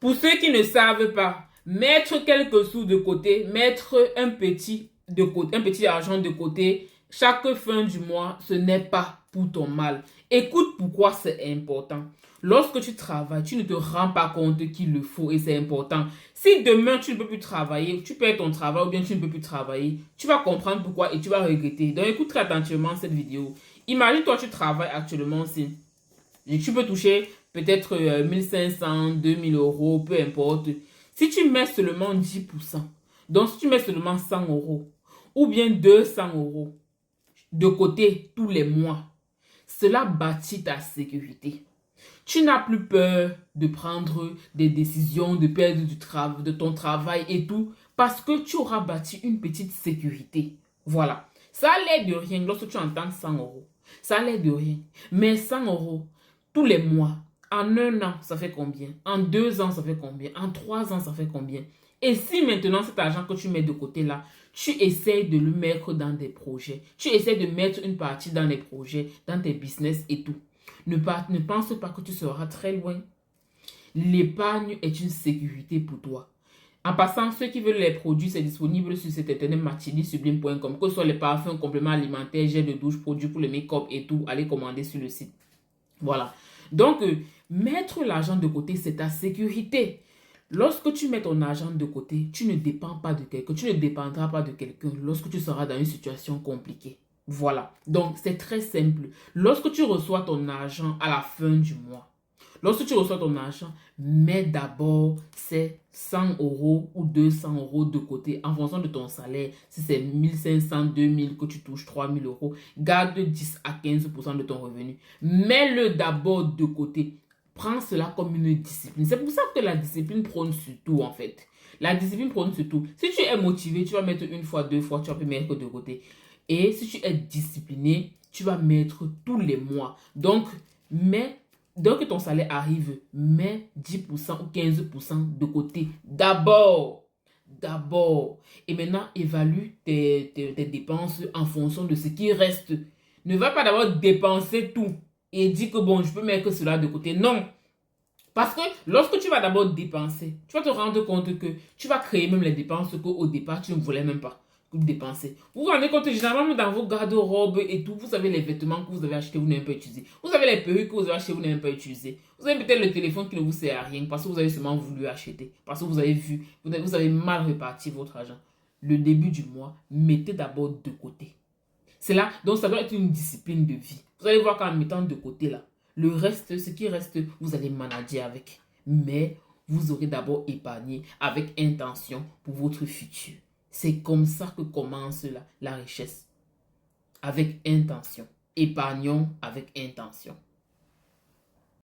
Pour ceux qui ne savent pas, mettre quelques sous de côté, mettre un petit de côté, un petit argent de côté chaque fin du mois, ce n'est pas pour ton mal. Écoute pourquoi c'est important. Lorsque tu travailles, tu ne te rends pas compte qu'il le faut et c'est important. Si demain tu ne peux plus travailler, tu perds ton travail ou bien tu ne peux plus travailler, tu vas comprendre pourquoi et tu vas regretter. Donc écoute très attentivement cette vidéo. Imagine toi tu travailles actuellement aussi. Et tu peux toucher peut-être 1500, 2000 euros, peu importe. Si tu mets seulement 10%, donc si tu mets seulement 100 euros ou bien 200 euros de côté tous les mois, cela bâtit ta sécurité. Tu n'as plus peur de prendre des décisions, de perdre du travail, de ton travail et tout, parce que tu auras bâti une petite sécurité. Voilà. Ça a l'air de rien lorsque tu entends 100 euros. Ça a l'air de rien. Mais 100 euros, tous les mois, en un an, ça fait combien? En 2 ans, ça fait combien? En 3 ans, ça fait combien? Et si maintenant cet argent que tu mets de côté là, tu essaies de le mettre dans des projets, tu essaies de mettre une partie dans les projets, dans tes business et tout, ne pense pas que tu seras très loin. L'épargne est une sécurité pour toi. En passant, ceux qui veulent les produits, c'est disponible sur cet internet martinisublime.com. Que ce soit les parfums, compléments alimentaires, gel de douche, produits pour le make-up et tout, allez commander sur le site. Voilà. Donc, mettre l'argent de côté, c'est ta sécurité. Lorsque tu mets ton argent de côté, tu ne dépends pas de quelqu'un, tu ne dépendras pas de quelqu'un lorsque tu seras dans une situation compliquée. Voilà. Donc, c'est très simple. Lorsque tu reçois ton argent à la fin du mois, lorsque tu reçois ton argent, mets d'abord ces 100 euros ou 200 euros de côté en fonction de ton salaire. Si c'est 1500, 2000 que tu touches, 3000 euros, garde 10 à 15% de ton revenu. Mets-le d'abord de côté. Prends cela comme une discipline. C'est pour ça que la discipline prône surtout en fait. La discipline prône surtout. Si tu es motivé, tu vas mettre une fois, deux fois, tu vas mettre de côté. Et si tu es discipliné, tu vas mettre tous les mois. Donc, dès que ton salaire arrive, mets 10% ou 15% de côté. D'abord. D'abord. Et maintenant, évalue tes dépenses en fonction de ce qui reste. Ne va pas d'abord dépenser tout et dire que bon, je peux mettre cela de côté. Non. Parce que lorsque tu vas d'abord dépenser, tu vas te rendre compte que tu vas créer même les dépenses qu'au départ, tu ne voulais même pas dépenser. Vous vous rendez compte, généralement dans vos garde-robes et tout, vous avez les vêtements que vous avez achetés, vous n'avez pas utilisé. Vous avez les perruques que vous avez achetées, vous n'avez pas utilisé. Vous avez peut-être le téléphone qui ne vous sert à rien parce que vous avez seulement voulu acheter. Parce que vous avez vu, vous avez mal réparti votre argent. Le début du mois, mettez d'abord de côté. C'est là, donc ça doit être une discipline de vie. Vous allez voir qu'en mettant de côté là, le reste, ce qui reste, vous allez manager avec. Mais vous aurez d'abord épargné avec intention pour votre futur. C'est comme ça que commence la richesse. Avec intention. Épargnons avec intention.